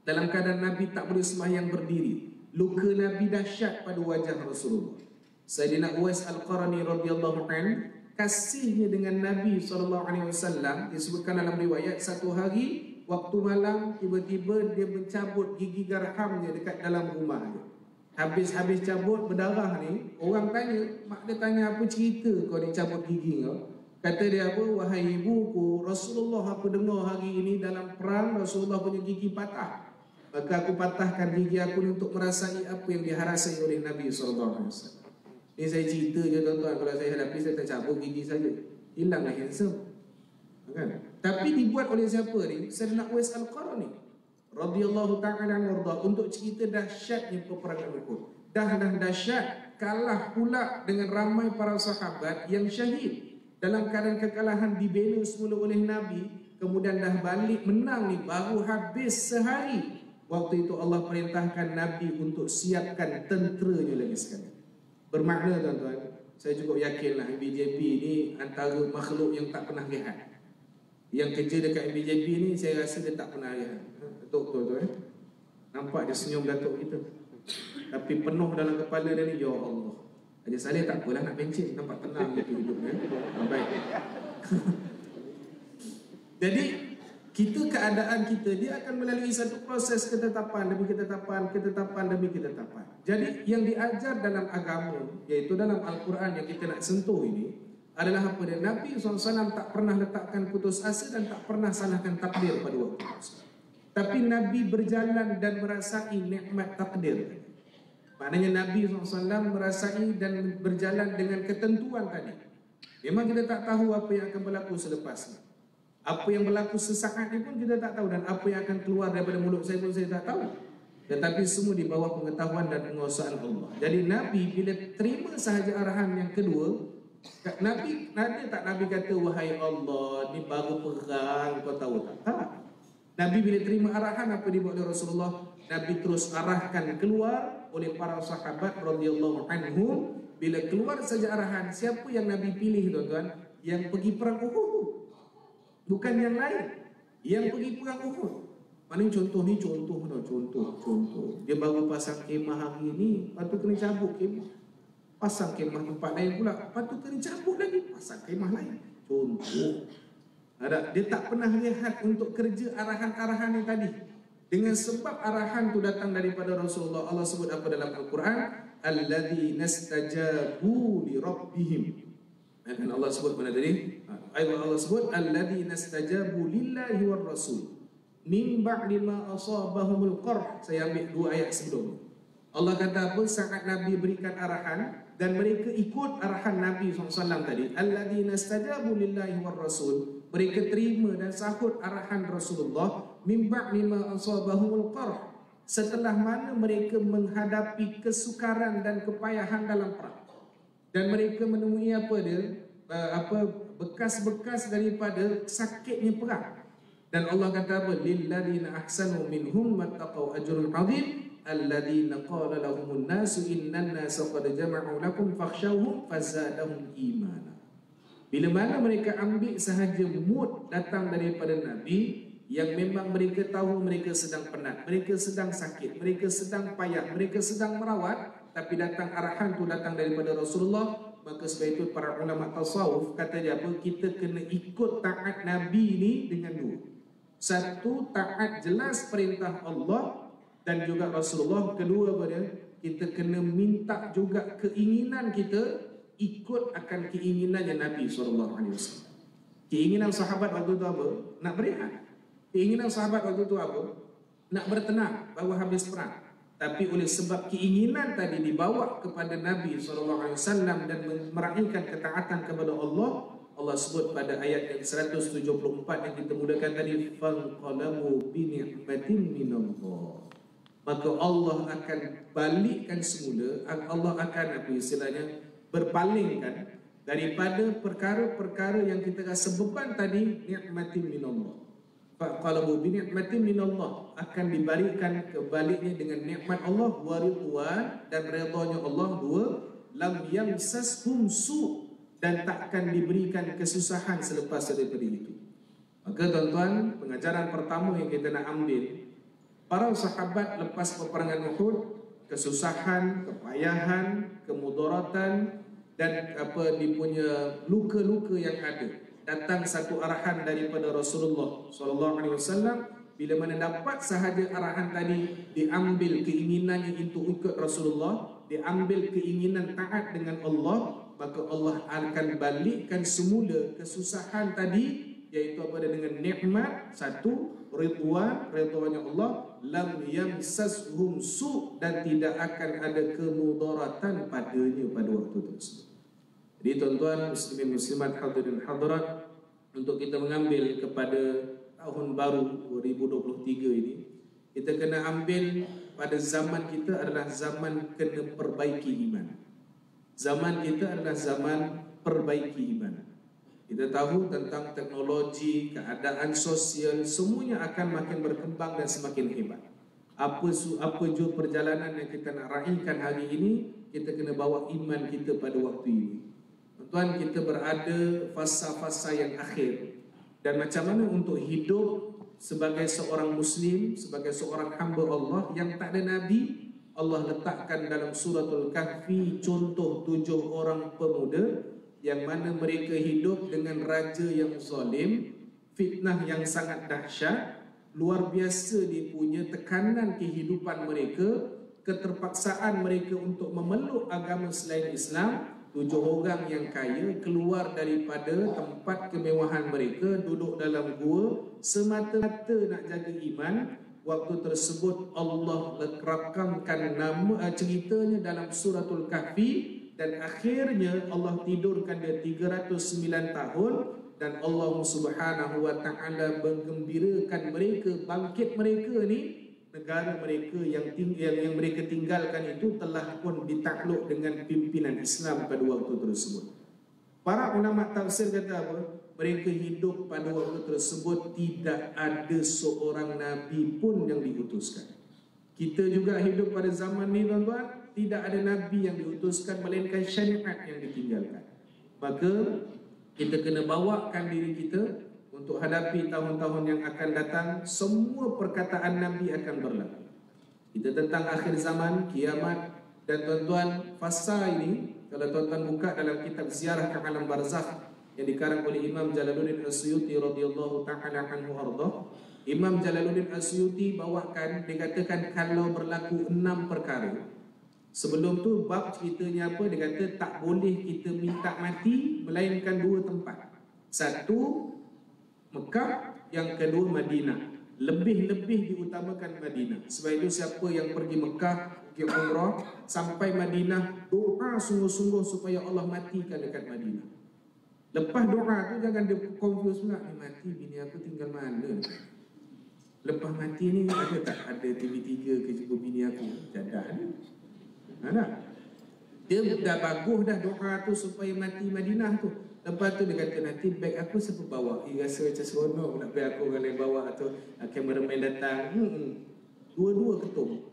Dalam keadaan Nabi tak boleh sembahyang berdiri. Luka Nabi dahsyat pada wajah Rasulullah. Sayyidina Uwais Al-Qarani radhiyallahu anhu, kasihnya dengan Nabi SAW disebutkan dalam riwayat, satu hari waktu malam tiba-tiba dia mencabut gigi gerhamnya dekat dalam rumahnya. Habis cabut berdarah ni, orang tanya, mak dia tanya, apa cerita kau dicabut gigi kau? Kata dia apa? Wahai ibuku, Rasulullah aku dengar hari ini dalam perang Rasulullah punya gigi patah. Maka aku patahkan gigi aku ni untuk merasai apa yang diharasai oleh Nabi SAW. Ini saya cerita je tuan-tuan. Kalau saya hadapi, saya tak cabut gigi saja, hilanglah handsome kan? Tapi dibuat oleh siapa ni? Sayyidina Uwais Al-Qarani radhiyallahu ta'ala anhu, untuk cerita dahsyatnya peperangan Uhud. Dah dahsyat, kalah pula dengan ramai para sahabat yang syahid. Dalam keadaan kekalahan dibela semula oleh Nabi, kemudian dah balik menang ni baru habis sehari. Waktu itu Allah perintahkan Nabi untuk siapkan tenteranya lagi sekali. Bermakna tuan-tuan, saya cukup yakinlah MBJP ni antara makhluk yang tak pernah lihat. Yang kerja dekat MBJP ni saya rasa dia tak pernah lihat. Betul tu Nampak dia senyum datuk kita, tapi penuh dalam kepala dia ni, ya Allah, Haji Saleh tak apalah nak pencet, nampak tenang gitu hidupnya. Baik. Jadi kita, keadaan kita, dia akan melalui satu proses ketetapan demi ketetapan, ketetapan demi ketetapan. Jadi yang diajar dalam agama, iaitu dalam Al-Quran yang kita nak sentuh ini, adalah apa dia? Nabi SAW tak pernah letakkan putus asa dan tak pernah salahkan takdir pada waktu itu. Tapi Nabi berjalan dan merasai nikmat takdir. Maknanya Nabi SAW merasai dan berjalan dengan ketentuan tadi. Memang kita tak tahu apa yang akan berlaku selepasnya. Apa yang berlaku sesaat ini pun kita tak tahu. Dan apa yang akan keluar daripada mulut saya pun saya tak tahu. Tetapi semua di bawah pengetahuan dan penguasaan Allah. Jadi Nabi bila terima sahaja arahan yang kedua, Nabi kata, wahai Allah, ni baru perang, kau tahu tak? Tak. Nabi bila terima arahan apa dibuat oleh Rasulullah, Nabi terus arahkan keluar oleh para sahabat radhiyallahu anhum. Bila keluar saja arahan, siapa yang Nabi pilih tuan-tuan? Yang pergi perang Uhud. Bukan yang lain. Yang pergi perang Uhud. Mana contoh ni contoh. Dia baru pasang kemah hari ni, lepas tu kena cabut kemah. Pasang kemah tempat lain pula, lepas tu kena cabut lagi, pasang kemah lain. Contoh. Dia tak pernah lihat untuk kerja arahan-arahan yang tadi. Dengan sebab arahan tu datang daripada Rasulullah. Allah sebut apa dalam Al-Quran? Alladzina istajabu li rabbihim. Dan Allah sebut mana tadi? Allah sebut alladzina istajabu lillahi war rasul min ba'di ma asabahumul qarh. Saya ambil 2 ayat sebelum. Allah kata apa? Saat Nabi berikan arahan dan mereka ikut arahan Nabi SAW tadi, alladzina istajabu lillahi war rasul, mereka terima dan sahut arahan Rasulullah, min ba'di ma asabahumul qarh, setelah mana mereka menghadapi kesukaran dan kepayahan dalam perang. Dan mereka menemui bekas-bekas daripada sakitnya perang. Dan Allah kata apa? Lilladzina ahsanu minhum wattaqau ajrun 'adzim alladzina qala lahumun nasu innan nasa qad jama'u lakum fakhshawhum fazadahum imana. Bila mana mereka ambil sahaja mood datang daripada Nabi, yang memang mereka tahu mereka sedang penat, mereka sedang sakit, mereka sedang payah, mereka sedang merawat, tapi datang arahan tu datang daripada Rasulullah. Maka sebab itu para ulama tasawuf kata dia apa? Kita kena ikut taat Nabi ni dengan 2. Satu, taat jelas perintah Allah dan juga Rasulullah. Kedua apa dia? Kita kena minta juga keinginan kita ikut akan keinginannya Nabi SAW. Keinginan sahabat waktu itu apa? Nak berehat. Keinginan sahabat waktu itu apa? Nak bertenang, baru habis perang. Tapi oleh sebab keinginan tadi dibawa kepada Nabi SAW dan meraihkan ketaatan kepada Allah, Allah sebut pada ayat yang 174 yang kita mulakan tadi, fanqalabu bi ni'matin minallah. Maka Allah akan balikkan semula, Allah akan berpalingkan daripada perkara-perkara yang kita rasa beban tadi, ni'matin minallah. Faqalabu bi ni'matin minallah, akan dibalikan kebaliknya dengan nikmat Allah, wa ridwan, dan redanya Allah. 2, lam yamsashum su, dan takkan diberikan kesusahan selepas daripada itu. Maka tuan-tuan, pengajaran pertama yang kita nak ambil, para sahabat lepas peperangan Uhud, kesusahan, kepayahan, kemudaratan dan dipunya luka-luka yang ada, datang satu arahan daripada Rasulullah SAW. Bila mana dapat sahaja arahan tadi, diambil keinginannya untuk ikut Rasulullah, diambil keinginan taat dengan Allah, maka Allah akan balikkan semula kesusahan tadi, iaitu dengan nikmat. 1, ridwannya Allah, lam yamsashum su, dan tidak akan ada kemudaratan padanya pada waktu tersebut. Jadi tuan-tuan, muslimin muslimat, hadirin hadirat, untuk kita mengambil kepada tahun baru 2023 ini, kita kena ambil pada zaman kita adalah zaman kena perbaiki iman. Zaman kita adalah zaman perbaiki iman. Kita tahu tentang teknologi, keadaan sosial, semuanya akan makin berkembang dan semakin hebat. Apa jua perjalanan yang kita nak raihkan hari ini, kita kena bawa iman kita pada waktu ini. Tuan, kita berada fasa-fasa yang akhir. Dan macam mana untuk hidup sebagai seorang Muslim, sebagai seorang hamba Allah yang tak ada Nabi, Allah letakkan dalam suratul Kahfi contoh 7 orang pemuda yang mana mereka hidup dengan raja yang zalim, fitnah yang sangat dahsyat, luar biasa dia punya tekanan kehidupan mereka, keterpaksaan mereka untuk memeluk agama selain Islam. 7 orang yang kaya keluar daripada tempat kemewahan mereka, duduk dalam gua semata-mata nak jaga iman. Waktu tersebut Allah rakamkan nama ceritanya dalam suratul Kahfi, dan akhirnya Allah tidurkan dia 309 tahun, dan Allah Subhanahu wa taala menggembirakan mereka, bangkit mereka ni, negara mereka yang mereka tinggalkan itu telah pun ditakluk dengan pimpinan Islam pada waktu tersebut. Para ulama tafsir kata apa? Mereka hidup pada waktu tersebut tidak ada seorang nabi pun yang diutuskan. Kita juga hidup pada zaman ni tuan-tuan, tidak ada nabi yang diutuskan melainkan syariat yang ditinggalkan. Maka kita kena bawakan diri kita untuk hadapi tahun-tahun yang akan datang. Semua perkataan nabi akan berlaku. Kita tentang akhir zaman, kiamat. Dan tuan-tuan, fasa ini kalau tuan-tuan buka dalam kitab Ziarah ke Alam Barzakh yang dikarang oleh Imam Jalaluddin As-Suyuti radhiyallahu ta'ala anhu ardah, Imam Jalaluddin As-Suyuti bawakan, dia katakan kalau berlaku 6 perkara. Sebelum tu bab ceritanya apa? Dia kata tak boleh kita minta mati melainkan 2 tempat. Satu Mekah, yang kedua Madinah. Lebih-lebih diutamakan Madinah. Sebab itu siapa yang pergi Mekah, pergi umrah sampai Madinah, doa sungguh-sungguh supaya Allah matikan dekat Madinah. Lepas doa tu jangan dia confuse pula, mati bini aku tinggal mana? Lepas mati ni ada tak ada TV3 ke jumpa bini aku? Jadah ni. Ada. Dia dah bagus dah doa tu supaya mati Madinah tu. Lepas tu dia kata nanti beg aku siapa bawa? Rasa macam seronok nak beg aku orang lain bawa atau kameraman datang. Dua-dua ketum.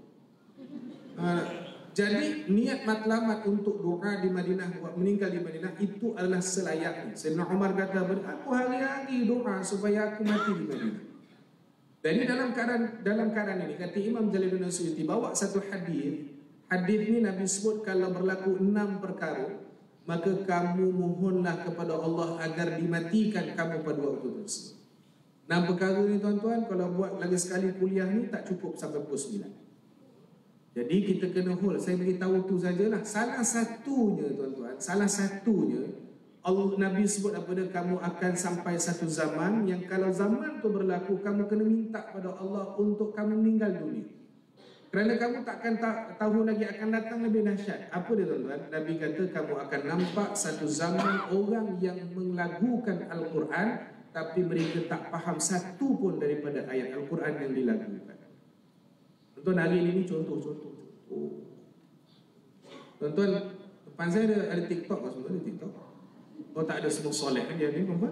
Jadi niat matlamat untuk doa di Madinah, buat meninggal di Madinah itu adalah selayaknya. Sayyidina Umar kata, aku hari-hari doa supaya aku mati di Madinah. Jadi dalam keadaan ini kata Imam Jalaluddin As-Suyuti bawa satu hadis. Hadis ni Nabi sebut kalau berlaku 6 perkara, maka kamu mohonlah kepada Allah agar dimatikan kamu pada waktu tersebut. 6 perkara ni tuan-tuan, kalau buat lagi sekali kuliah ni tak cukup sampai pukul 9. Jadi kita kena hold. Saya beritahu tu sajalah. Salah satunya tuan-tuan, salah satunya Allah Nabi sebut apa dia, kamu akan sampai satu zaman yang kalau zaman tu berlaku kamu kena minta pada Allah untuk kamu meninggal dunia. Kerana kamu takkan tahu lagi akan datang lebih dahsyat. Apa dia tuan-tuan? Nabi kata kamu akan nampak satu zaman orang yang melagukan Al-Quran tapi mereka tak faham satu pun daripada ayat Al-Quran yang dilagukan. Tuan-tuan, hari ini contoh-contoh. Tuan-tuan, depan saya ada TikTok lah, semua ada TikTok. Oh tak ada semua soleh kan dia ni perempuan?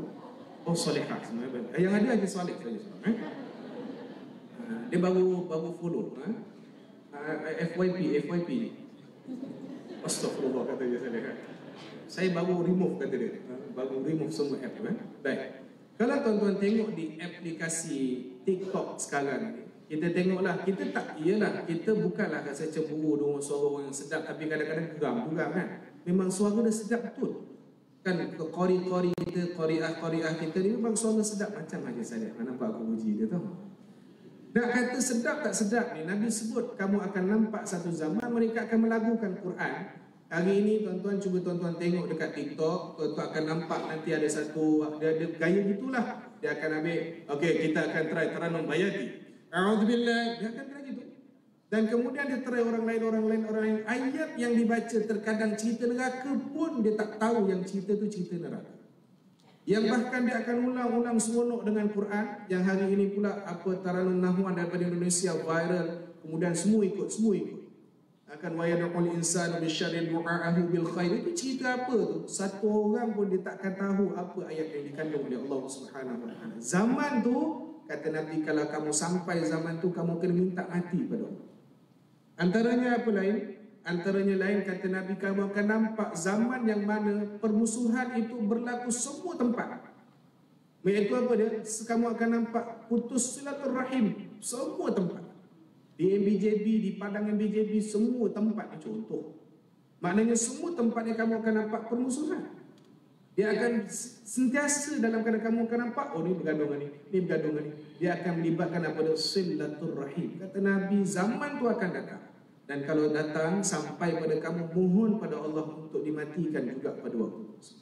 Oh solehah sebenarnya. Yang ada aja soleh saja. Dia baru follow. FYP ni. Astagfirullah kata dia solehah. Saya baru remove kata dia. Baru remove semua app kan. Baik. Kalau tuan-tuan tengok di aplikasi TikTok sekarang ni, kita tengoklah, kita tak, iyalah, kita bukanlah rasa cemburu dengan suara orang yang sedap, tapi kadang-kadang geram juga kan. Memang suara dia sedap betul. Kan qari-qari kita, qariah kita ni memang suara sedap macam Haji Saleh. Nampak aku puji dia tahu. Nak kata sedap tak sedap ni, Nabi sebut kamu akan nampak satu zaman mereka akan melagukan Quran. Hari ini tuan-tuan cuba tuan-tuan tengok dekat TikTok, tuan-tuan akan nampak nanti ada satu, dia ada gaya gitulah. Dia akan ambil, okey kita akan try Taranum Bayati. A'udzubillah, dia akan try gitu. Dan kemudian dia try orang lain. Ayat yang dibaca terkadang cerita neraka pun dia tak tahu yang cerita tu cerita neraka. Yang bahkan dia akan ulang-ulang seronok dengan Quran. Yang hari ini pula apa Taranum Nahwan daripada Indonesia viral. Kemudian semua ikut. Akan wayadul insanu bisyarri du'aahu bil khair. Itu cerita apa tu? Satu orang pun dia takkan tahu apa ayat yang dikandung oleh Allah Subhanahu wa taala. Zaman tu kata Nabi, kalau kamu sampai zaman tu kamu kena minta mati pada Allah. Antaranya apa lain? Antaranya lain kata Nabi, kamu akan nampak zaman yang mana permusuhan itu berlaku semua tempat. Iaitu apa dia? Kamu akan nampak putus silaturahim semua tempat. Di MBJB, di padang MBJB, semua tempat ni contoh. Maknanya semua tempat yang kamu akan nampak permusuhan. Dia akan sentiasa dalam keadaan kamu akan nampak, oh ni bergaduh dengan ni bergaduh dengan ni. Dia akan melibatkan apa dia? Silaturrahim. Kata Nabi, zaman tu akan datang. Dan kalau datang sampai pada kamu, mohon pada Allah untuk dimatikan juga pada waktu itu.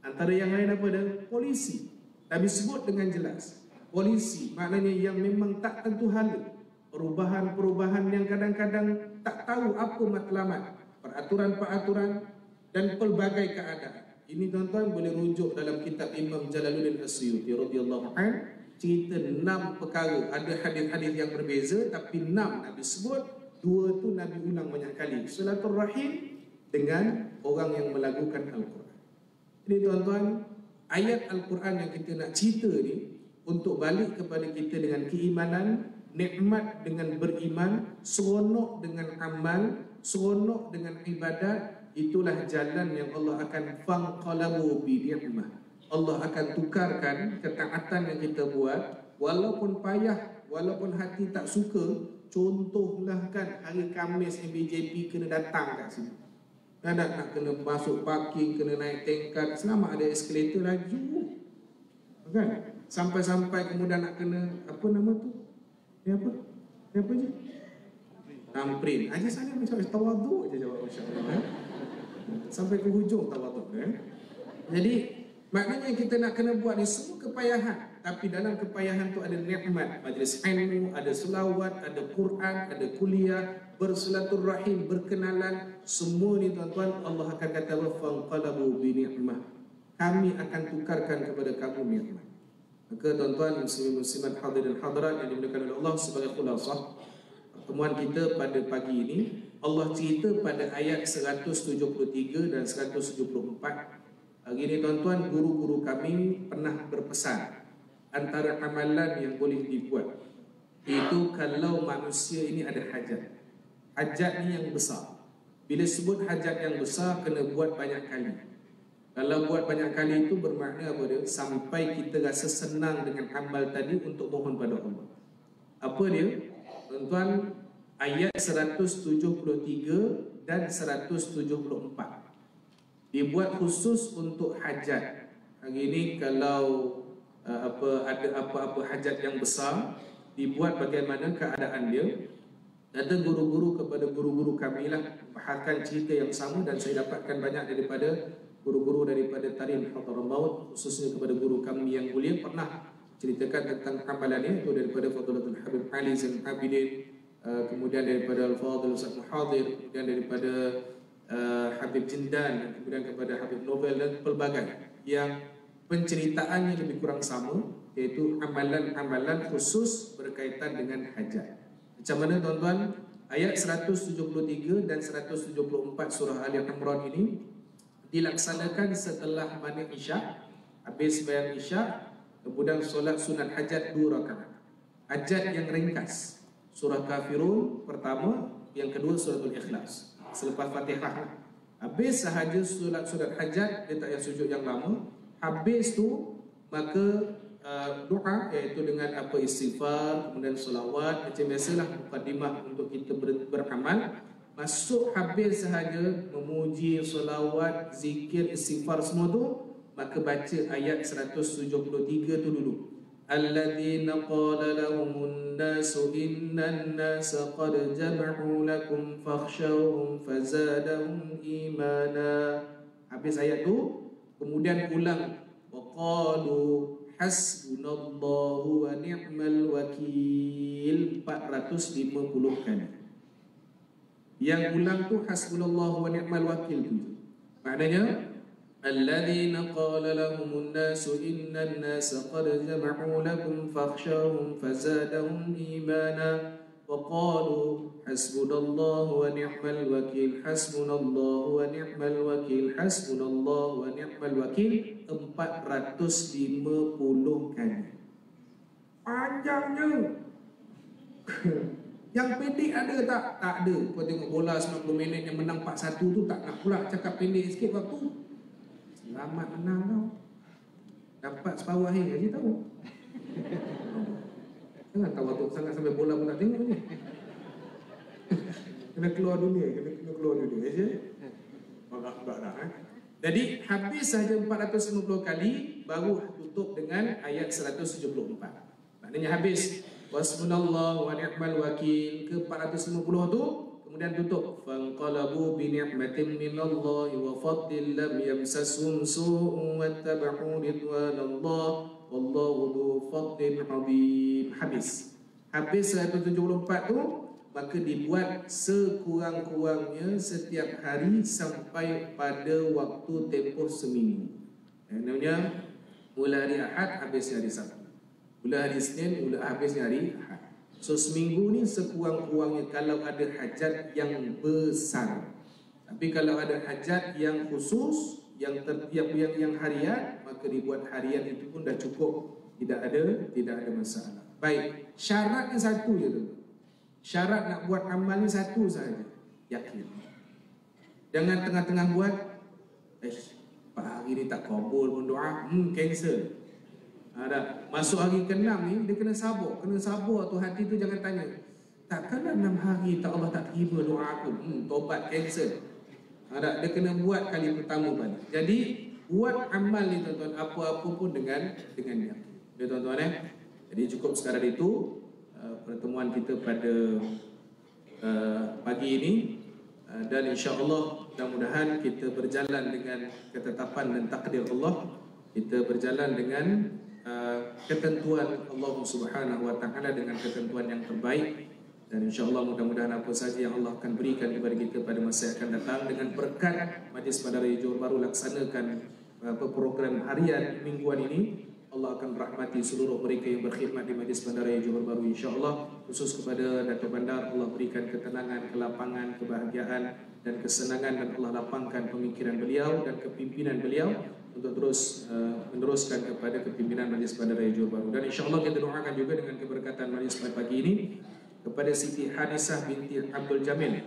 Antara yang lain apa dia? Polisi. Nabi sebut dengan jelas. Polisi maknanya yang memang tak tentu hala. Perubahan-perubahan yang kadang-kadang tak tahu apa matlamat, peraturan-peraturan dan pelbagai keadaan. Ini tuan-tuan boleh rujuk dalam kitab Imam Jalaluddin As-Suyuti radhiyallahu anhu, cerita 6 perkara. Ada hadis-hadis yang berbeza tapi 6 Nabi sebut, 2 tu Nabi ulang banyak kali. Silaturrahim dengan orang yang melakukan Al-Quran. Ini tuan-tuan, ayat Al-Quran yang kita nak cerita ni untuk balik kepada kita dengan keimanan, nikmat dengan beriman, seronok dengan amal, seronok dengan ibadat. Itulah jalan yang Allah akan fanqalabu bi ni'mah. Allah akan tukarkan ketaatan yang kita buat, walaupun payah, walaupun hati tak suka. Contohlah kan hari Khamis MBJP kena datang kat sini. Nak kena masuk parking, kena naik tingkat, selama ada eskalator laju. Kan? Sampai-sampai kemudian nak kena apa nama tu? Ni apa? Ni apa je? Tamprin. Aja sana macam tawaduk je jawab insya-Allah. Sampai ke hujung tawaduk Jadi maknanya kita nak kena buat ni semua kepayahan, tapi dalam kepayahan tu ada nikmat, majlis ilmu, ada selawat, ada Quran, ada kuliah, bersilaturrahim, berkenalan, semua ni tuan-tuan Allah akan kata fanqalabu bi ni'mah. Kami akan tukarkan kepada kamu nikmat. Maka tuan-tuan muslimin-muslimat hadirin hadirat yang dimuliakan oleh Allah, sebagai khulasah pertemuan kita pada pagi ini, Allah cerita pada ayat 173 dan 174. Hari ini tuan-tuan, guru-guru kami pernah berpesan antara amalan yang boleh dibuat itu kalau manusia ini ada hajat. Hajat ni yang besar. Bila sebut hajat yang besar, kena buat banyak kali. Kalau buat banyak kali itu bermakna apa dia? Sampai kita rasa senang dengan amal tadi untuk mohon pada Allah. Apa dia? Tuan-tuan, ayat 173 dan 174 dibuat khusus untuk hajat. Hari ini kalau ada apa-apa hajat yang besar, dibuat bagaimana keadaan dia. Ada guru-guru kepada guru-guru kami lah bahaskan cerita yang sama, dan saya dapatkan banyak daripada guru-guru daripada Tarikh Hadramaut Maut, khususnya kepada guru kami yang mulia pernah ceritakan tentang amalan ini, itu daripada Fadlatul Habib Ali Zain Abidin, kemudian daripada Al-Fadhil Ustaz Muhadir, kemudian daripada Habib Jindan, kemudian kepada Habib Novel, dan pelbagai yang penceritaannya lebih kurang sama, iaitu amalan-amalan khusus berkaitan dengan hajat. Macam mana tuan-tuan? Ayat 173 dan 174 surah Ali Imran ini dilaksanakan setelah maghrib isyak. Habis bayar isyak, kemudian solat sunat hajat 2 rakaat. Hajat yang ringkas, surah Kafirun pertama, yang kedua suratul Ikhlas selepas Fatihah. Habis sahaja solat hajat, dia tak payah sujud yang lama. Habis tu maka doa, iaitu dengan apa istighfar, kemudian selawat, macam biasalah mukadimah untuk kita beramal. Masuk habis sahaja memuji, selawat, zikir, istighfar semua tu, maka baca ayat 173 tu dulu. Alladzina qala lahumun nasu innan nasa qad jama'u lakum fakhshawhum fazadahum imana. Habis ayat tu kemudian ulang waqalu hasbunallahu wa ni'mal wakil 450 kali. Yang ulang tu hasbunallahu wa ni'mal wakil tu. Maknanya alladzina qala lahumun nasu innan nasa qad jama'u lakum fakhshawhum fazadahum imana wa qalu hasbunallahu wa ni'mal wakil hasbunallahu wa ni'mal wakil hasbunallahu wa ni'mal wakil 450 kali. Panjangnya. Yang pendek ada tak? Tak ada. Kau tengok bola 90 minit yang menang 4-1 tu, tak nak pula cakap pendek sikit waktu. Selamat menang kau. Dapat separuh akhir je tahu. Jangan tahu waktu sangat sampai bola pun tak tengok ni. Kena keluar dunia, kena keluar dunia aja. Enggak dah. Jadi habis saja 450 kali baru tutup dengan ayat 174. Maknanya habis wasbunallahu wa ni'mal wakil ke 450 tu, kemudian tutup fanqalabu bi ni'matin minallahi wa fadlin lam yamsasum su'un wattaba'u ridwanallah wallahu dzu fadlin 'adzim. Habis 174 tu, maka dibuat sekurang-kurangnya setiap hari sampai pada waktu tempoh seminggu. Namanya mula hari Ahad habis hari Sabtu, mula hari Isnin mula habis hari Ahad. So seminggu ni sekurang-kurangnya kalau ada hajat yang besar. Tapi kalau ada hajat yang khusus, yang harian, maka dibuat harian itu pun dah cukup, tidak ada masalah. Baik, syaratnya satu je tu. Syarat nak buat amal ni satu saja, yakin. Jangan tengah-tengah buat, Pak hari ni tak kabul pun doa, cancel. Ada masuk hari ke-6 ni, dia kena sabar tu, hati tu jangan tanya, takkanlah 6 hari tak Allah tak terima doa aku, tobat, cancel. Ada, dia kena buat kali pertama balik. Jadi buat amal ni tuan-tuan, apa-apa pun dengan yakin. Ya tuan-tuan Jadi cukup sekadar itu pertemuan kita pada pagi ini, dan insya-Allah mudah-mudahan kita berjalan dengan ketetapan dan takdir Allah, kita berjalan dengan ketentuan Allah Subhanahu wa taala dengan ketentuan yang terbaik, dan insya-Allah mudah-mudahan apa saja yang Allah akan berikan kepada kita pada masa yang akan datang dengan berkat Majlis Bandaraya Johor Bahru laksanakan program harian mingguan ini, Allah akan rahmati seluruh mereka yang berkhidmat di Majlis Bandaraya Johor Bahru, insya-Allah. Khusus kepada Datuk Bandar, Allah berikan ketenangan, kelapangan, kebahagiaan dan kesenangan, dan Allah lapangkan pemikiran beliau dan kepimpinan beliau untuk terus meneruskan kepada kepimpinan Majlis Bandaraya Johor Bahru. Dan insya-Allah kita doakan juga dengan keberkatan majlis pada pagi ini kepada Siti Hadisah binti Abdul Jamil,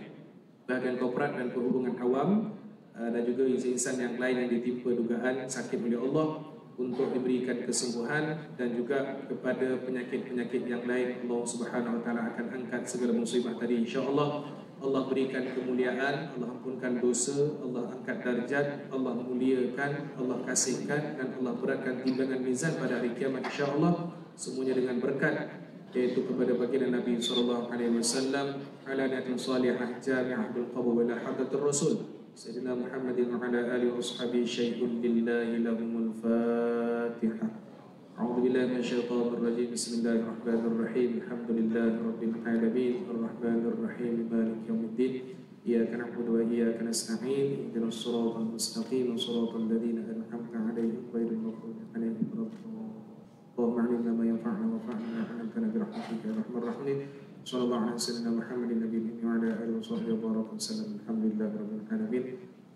bahagian korporat dan perhubungan awam, dan juga insan yang lain yang ditimpa dugaan sakit oleh Allah, untuk diberikan kesembuhan, dan juga kepada penyakit-penyakit yang lain Allah Subhanahu wa taala akan angkat segala musibah tadi, insya-Allah. Allah berikan kemuliaan, Allah ampunkan dosa, Allah angkat darjat, Allah muliakan, Allah kasihkan, dan Allah beratkan timbangan mizan pada hari kiamat, insya-Allah. Semuanya dengan berkat, yaitu kepada baginda Nabi sallallahu alaihi wasallam, ala niyatin salihah jami'ah bil qabul wa la hadatur rasul Sayyidina Muhammadin wa ala alihi wa sahbihi syai'un lillahi lahumul Fatihah. A'udzu billahi minasyaitonir rajim. Bismillahirrahmanirrahim. Alhamdulillahi rabbil alamin, arrahmanir rahim, maliki yaumiddin. Iyyaka na'budu wa iyyaka nasta'in. Ihdinas siratal mustaqim, siratal ladzina an'amta 'alaihim ghairil maghdubi 'alaihim waladdallin. Allahumma 'allimna ma yanfa'una wanfa'na bima 'allamtana bi rahmatika ya arhamar rahimin. Sallallahu alaihi wasallam Muhammadin nabiyyi wa ala alihi washabbihi wa sallam. Alhamdulillahirabbil alamin.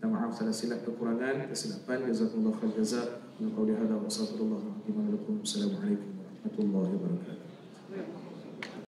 Maaf salah silap kekurangan, kesilapan. Jazakumullah khair jazaa. Min qawli hadza wa sallallahu alaihi wa sallam. Assalamualaikum warahmatullahi wabarakatuh.